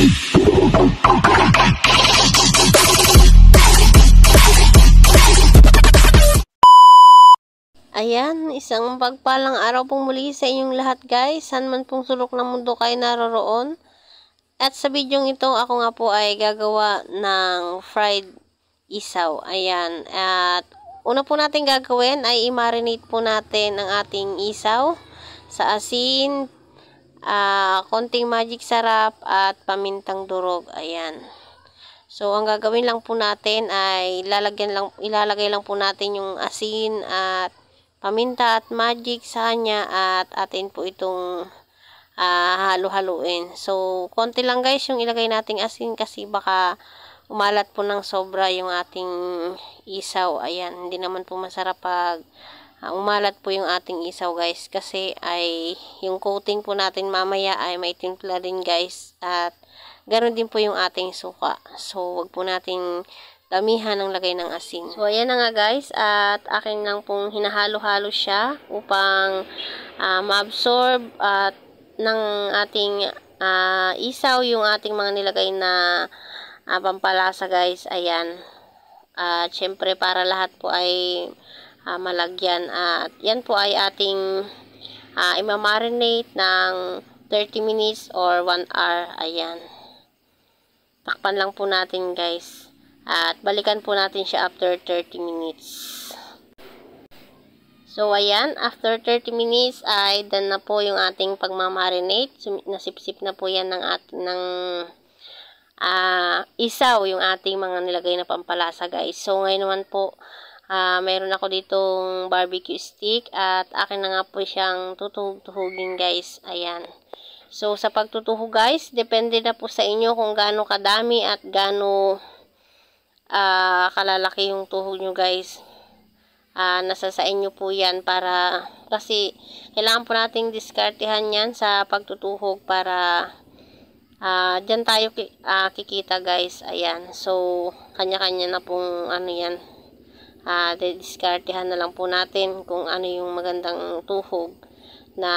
Ayan, isang pagpalang araw pong muli sa inyong lahat guys. Saan man pong sulok ng mundo kayo naroroon. At sa bidyong ito, ako nga po ay gagawa ng fried isaw. Ayan, at una po natin gagawin ay i-marinate po natin ang ating isaw sa asin, konting magic sarap at pamintang durog. Ayan. So, ang gagawin lang po natin ay ilalagay lang po natin yung asin at paminta at magic sa kanya at atin po itong halo-haluin. So, konti lang guys yung ilagay nating asin kasi baka umalat po ng sobra yung ating isaw. Ayan, hindi naman po masarap pag umalat po yung ating isaw guys kasi ay yung coating po natin mamaya ay may timpla din guys at ganoon din po yung ating suka. So, wag po nating damihan ng lagay ng asin. So, ayan na nga guys. At akin lang pong hinahalo-halo siya upang ma-absorb at ng ating isaw yung ating mga nilagay na pampalasa guys. Ayan. At syempre para lahat po ay malagyan. At yan po ay ating imamarinate ng 30 minutes or 1 hour. Ayan. Takpan lang po natin guys. At balikan po natin siya after 30 minutes. So, ayan. After 30 minutes ay done na po yung ating pagmamarinate. Nasipsip na po yan ng isaw, yung ating mga nilagay na pampalasa guys. So, ngayon naman po, mayroon ako ditong barbecue stick. At akin na nga po siyang tutuhog-tuhugin guys. Ayan. So, sa pagtutuhog guys, depende na po sa inyo kung gaano kadami at gaano kalalaki yung tuhog nyo guys. Nasa sa inyo po yan para kasi kailangan po nating diskartehan yan sa pagtutuhog para dyan tayo kikita guys. Ayan, so kanya-kanya na pong ano yan, diskartehan na lang po natin kung ano yung magandang tuhog na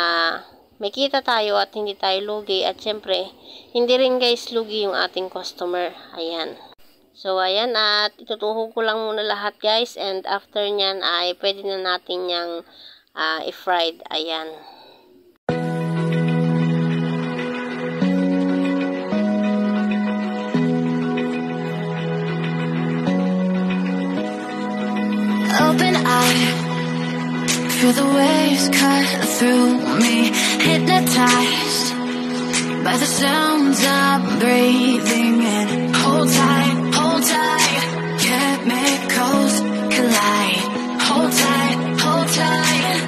may kita tayo at hindi tayo lugi at syempre hindi rin guys lugi yung ating customer. Ayan. So, ayan, at itutuhog ko lang muna lahat guys, and after nyan ay pwede na natin yung i-fried. Ayan. Open eye, feel the waves cut through me, hypnotized by the sounds I'm breathing in. Hold tight. Chemicals collide. Hold tight, hold tight,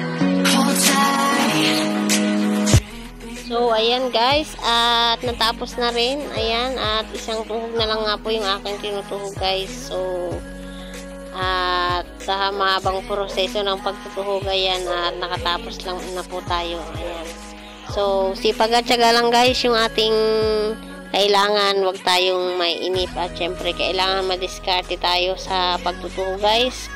hold tight. So, ayan guys. At natapos na rin. Ayan. At isang tuhog na lang nga po yung aking tinutuhog guys. So, at sa mahabang proseso ng pagtutuhog, ayan. At nakatapos lang na po tayo. Ayan. So, sipag at syaga lang guys yung ating kailangan, wag tayong may inip at syempre kailangan madiskarte tayo sa pagtutuhog guys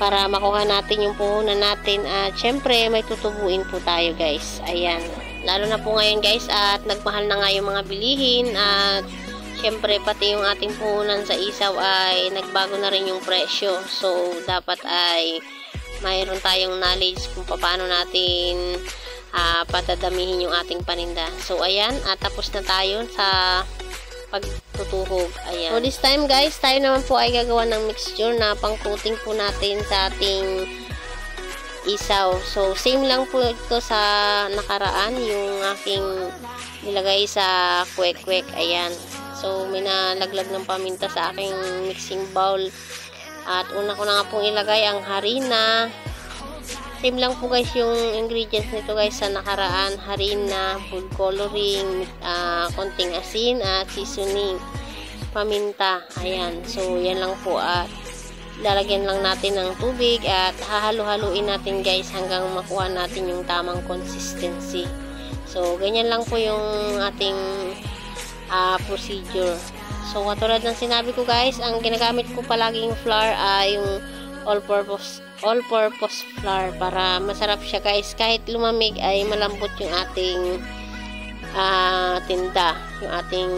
para makuha natin yung puhunan natin at syempre may tutubuin po tayo guys. Ayan, lalo na po ngayon guys at nagmahal na nga yung mga bilihin at syempre pati yung ating puhunan sa isaw ay nagbago na rin yung presyo. So dapat ay mayroon tayong knowledge kung paano natin patadamihin yung ating paninda. So, ayan. Tapos na tayo sa pagtutuhog. Ayan. So, this time guys, tayo naman po ay gagawa ng mixture na pang-coating po natin sa ating isaw. So, same lang po ito sa nakaraan. Yung aking nilagay sa kwek-kwek. Ayan. So, may nalaglag ng paminta sa aking mixing bowl. At una ko na nga pong ilagay ang harina. Same lang po guys yung ingredients nito guys sa nakaraan. Harina, food coloring, konting asin at seasoning, paminta. Ayan. So, yan lang po at lalagyan lang natin ng tubig at hahalo-haluin natin guys hanggang makuha natin yung tamang consistency. So, ganyan lang po yung ating procedure. So, katulad ng sinabi ko guys, ang ginagamit ko palaging flour ay yung all-purpose flour para masarap siya guys. Kahit lumamig ay malambot yung ating tinda, yung ating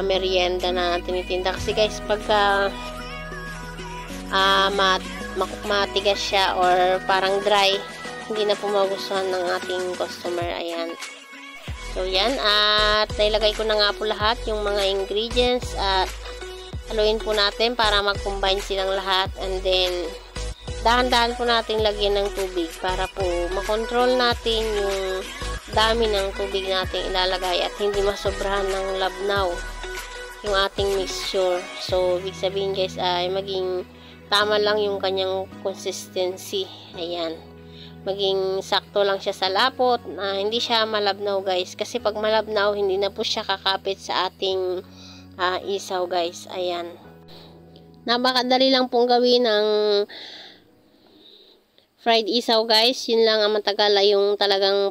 merienda na tinitinda. Kasi guys, pagka matigas siya or parang dry, hindi na po magustuhan ng ating customer. Ayan. So yan, at nailagay ko na nga po lahat yung mga ingredients at haluin po natin para mag-combine silang lahat, and then dahan-dahan po natin lagyan ng tubig para po makontrol natin yung dami ng tubig natin ilalagay at hindi masobrahan ng labnaw yung ating mixture. So ibig sabihin guys ay maging tama lang yung kanyang consistency. Ayan, maging sakto lang siya sa lapot, hindi siya malabnaw guys, kasi pag malabnaw hindi na po siya kakapit sa ating isaw guys. Ayan, napakadali lang pong gawin ng fried isaw guys. Yun lang ang matagal ay yung talagang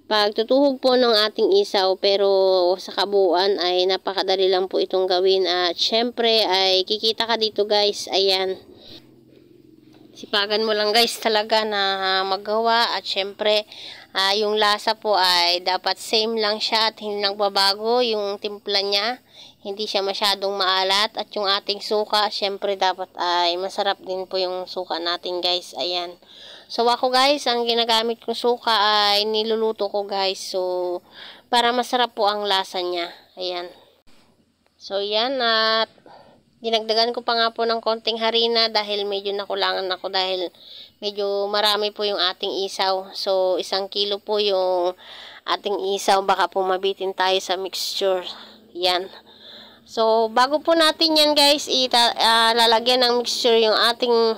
pagtutuhog po ng ating isaw, pero sa kabuuan ay napakadali lang po itong gawin. At syempre ay kikita ka dito guys. Ayan, sipagan mo lang guys talaga na magawa, at syempre yung lasa po ay dapat same lang siya at hindi nagbabago yung timpla niya, hindi siya masyadong maalat, at yung ating suka syempre dapat ay masarap din po yung suka natin guys. Ayan, so ako guys, ang ginagamit kong suka ay niluluto ko guys, so para masarap po ang lasa niya. Ayan, so yan, at dinagdagan ko pa nga po ng konting harina dahil medyo nakulangan ako, dahil medyo marami po yung ating isaw. So 1 kilo po yung ating isaw, baka po mabitin tayo sa mixture. Yan, so bago po natin yan guys lalagyan ng mixture yung ating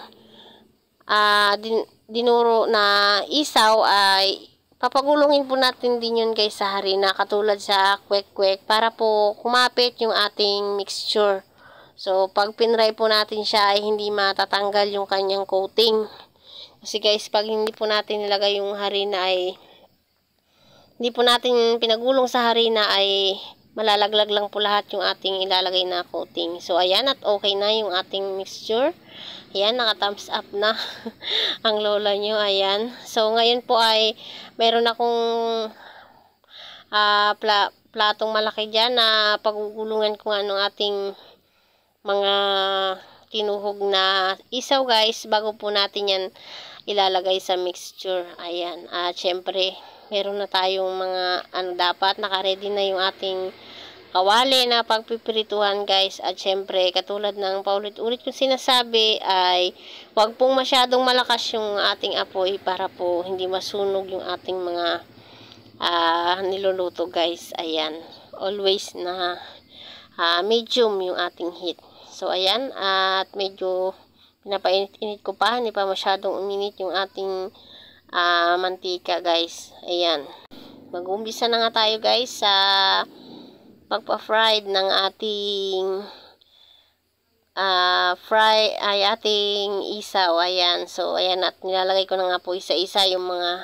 dinuro na isaw, ay papagulungin po natin din yun guys sa harina, katulad sa kwek-kwek, para po kumapit yung ating mixture. So pag pinray po natin siya ay hindi matatanggal yung kanyang coating. Kasi guys, pag hindi po natin nilagay yung harina ay hindi po natin pinagulong sa harina, ay malalaglag lang po lahat yung ating ilalagay na coating. So ayan, at okay na yung ating mixture. Ayan, naka-thumbs up na ang lola nyo. Ayan. So, ngayon po ay meron akong platong malaki dyan na pagugulungan ko nga ng ating mga tinuhog na isaw guys, bago po natin yan ilalagay sa mixture. Ayan. At syempre, meron na tayong mga dapat naka-ready na yung ating kawali na pagpipirituhan guys. At syempre, katulad ng paulit-ulit kong sinasabi, ay wag pong masyadong malakas yung ating apoy para po hindi masunog yung ating mga niluluto guys. Ayan, always na medium yung ating heat. So ayan, at medyo pinapainit-init ko pa, hindi pa masyadong uminit yung ating mantika guys. Ayan, mag-umpisa na nga tayo guys sa pagpa-fried ng ating ating isaw. Ayan, so ayan, at nilalagay ko na nga po isa-isa yung mga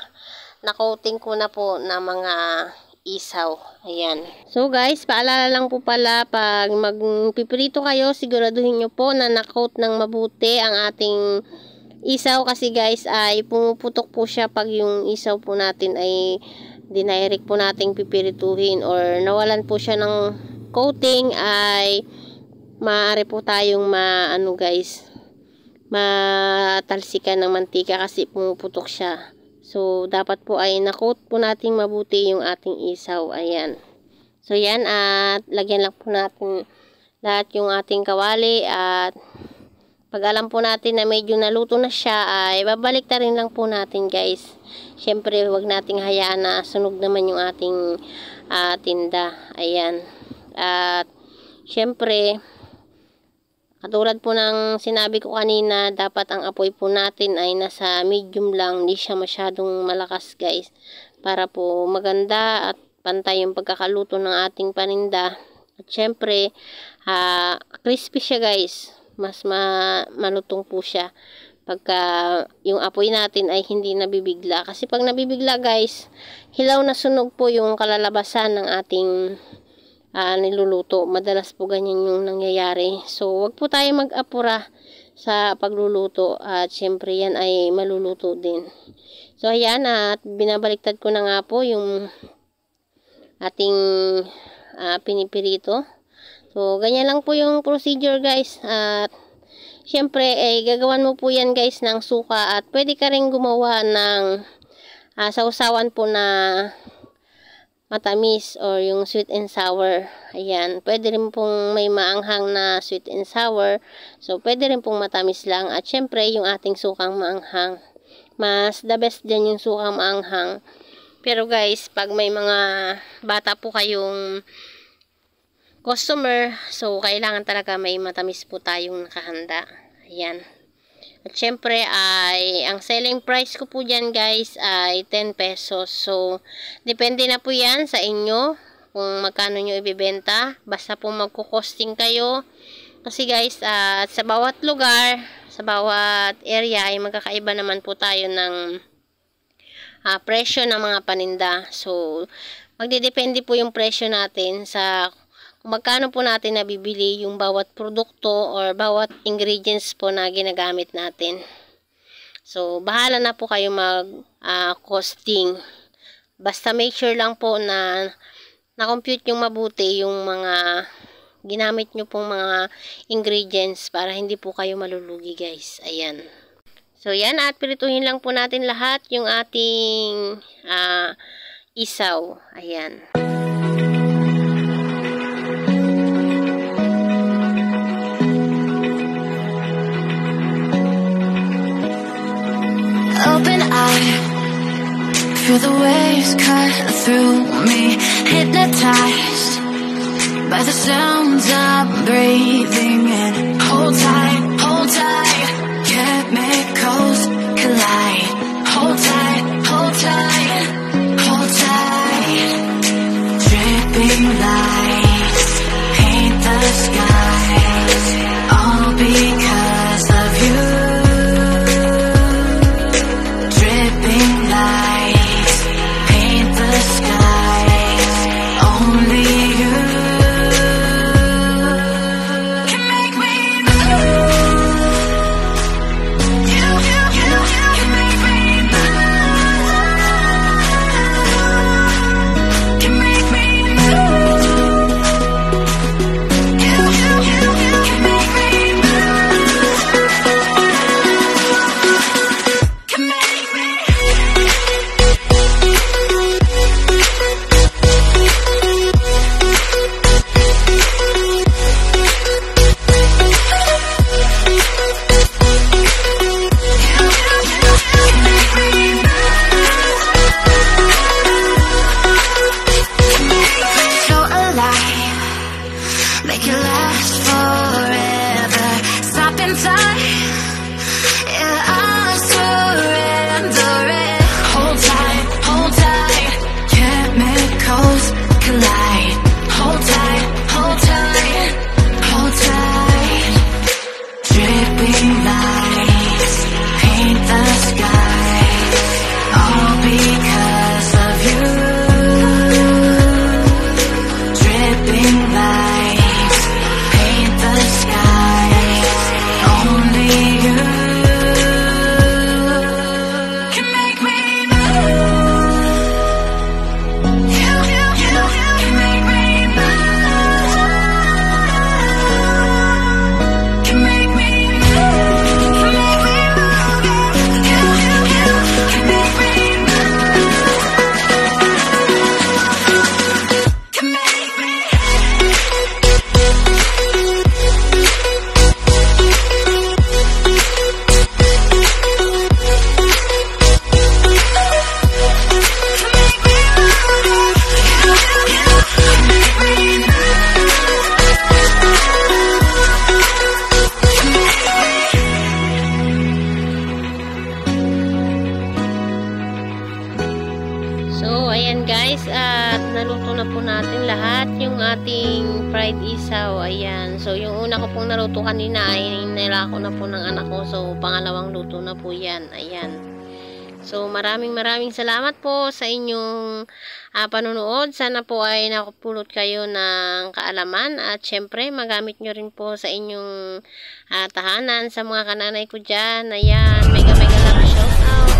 na-coating ko na po na mga isaw. Ayan, so guys, paalala lang po pala, pag magpiprito kayo, siguraduhin nyo po na na-coat ng mabuti ang ating isaw, kasi guys ay pumuputok po siya pag yung isaw po natin ay dinirect po nating pipirituhin or nawalan po siya ng coating, ay maaari po tayong matalsikan ng mantika kasi pumuputok siya. So dapat po ay na-coat po nating mabuti yung ating isaw. Ayan, so yan, at lagyan lang po natin lahat yung ating kawali, at pag alam po natin na medyo naluto na siya, ay babalik na rin lang po natin guys. Syempre, huwag nating hayaan na sunog naman yung ating tinda. Ayan, at syempre, katulad po ng sinabi ko kanina, dapat ang apoy po natin ay nasa medium lang, hindi siya masyadong malakas guys, para po maganda at pantay yung pagkakaluto ng ating paninda. At syempre, crispy siya guys, mas malutong po siya pagka yung apoy natin ay hindi nabibigla. Kasi pag nabibigla guys, hilaw na sunog po yung kalalabasan ng ating niluluto. Madalas po ganyan yung nangyayari. So wag po tayo mag-apura sa pagluluto, at syempre yan ay maluluto din. So ayan, at binabaliktad ko na nga po yung ating pinipirito. So, ganyan lang po yung procedure guys. At syempre, gagawan mo po yan guys ng suka at pwede ka rin gumawa ng sausawan po na matamis or yung sweet and sour. Ayan, pwede rin pong may maanghang na sweet and sour. So, pwede rin pong matamis lang. At syempre, yung ating sukang maanghang. Mas the best dyan yung sukang maanghang. Pero guys, pag may mga bata po kayong customer, so kailangan talaga may matamis po tayong nakahanda. Ayan. At syempre ay ang selling price ko po dyan guys ay 10 pesos. So, depende na po yan sa inyo kung magkano nyo ibibenta. Basta po magkukosting kayo. Kasi guys, sa bawat lugar, sa bawat area ay magkakaiba naman po tayo ng presyo ng mga paninda. So, magdedepende po yung presyo natin sa kung magkano po natin nabibili yung bawat produkto or bawat ingredients po na ginagamit natin. So, bahala na po kayo mag-costing. Basta make sure lang po na na-compute yung mabuti yung mga ginamit nyo pong mga ingredients para hindi po kayo malulugi guys. Ayan. So, yan at pirituhin lang po natin lahat yung ating isaw. Ayan. Open eye, feel the waves cut through me, hypnotized by the sounds I'm breathing in. Hold tight, chemicals collide. Hold tight, hold tight, hold tight. Dripping lights paint the skies, all because of you. naluto na po natin lahat yung ating fried isaw. Ayan. So, yung una ko pong naluto kanina ay nilako na po ng anak ko. So, pangalawang luto na po yan. Ayan. So, maraming salamat po sa inyong panunood. Sana po ay nakapulot kayo ng kaalaman. At syempre, magamit nyo rin po sa inyong tahanan. Sa mga kananay ko dyan. Ayan. Mega love shout out.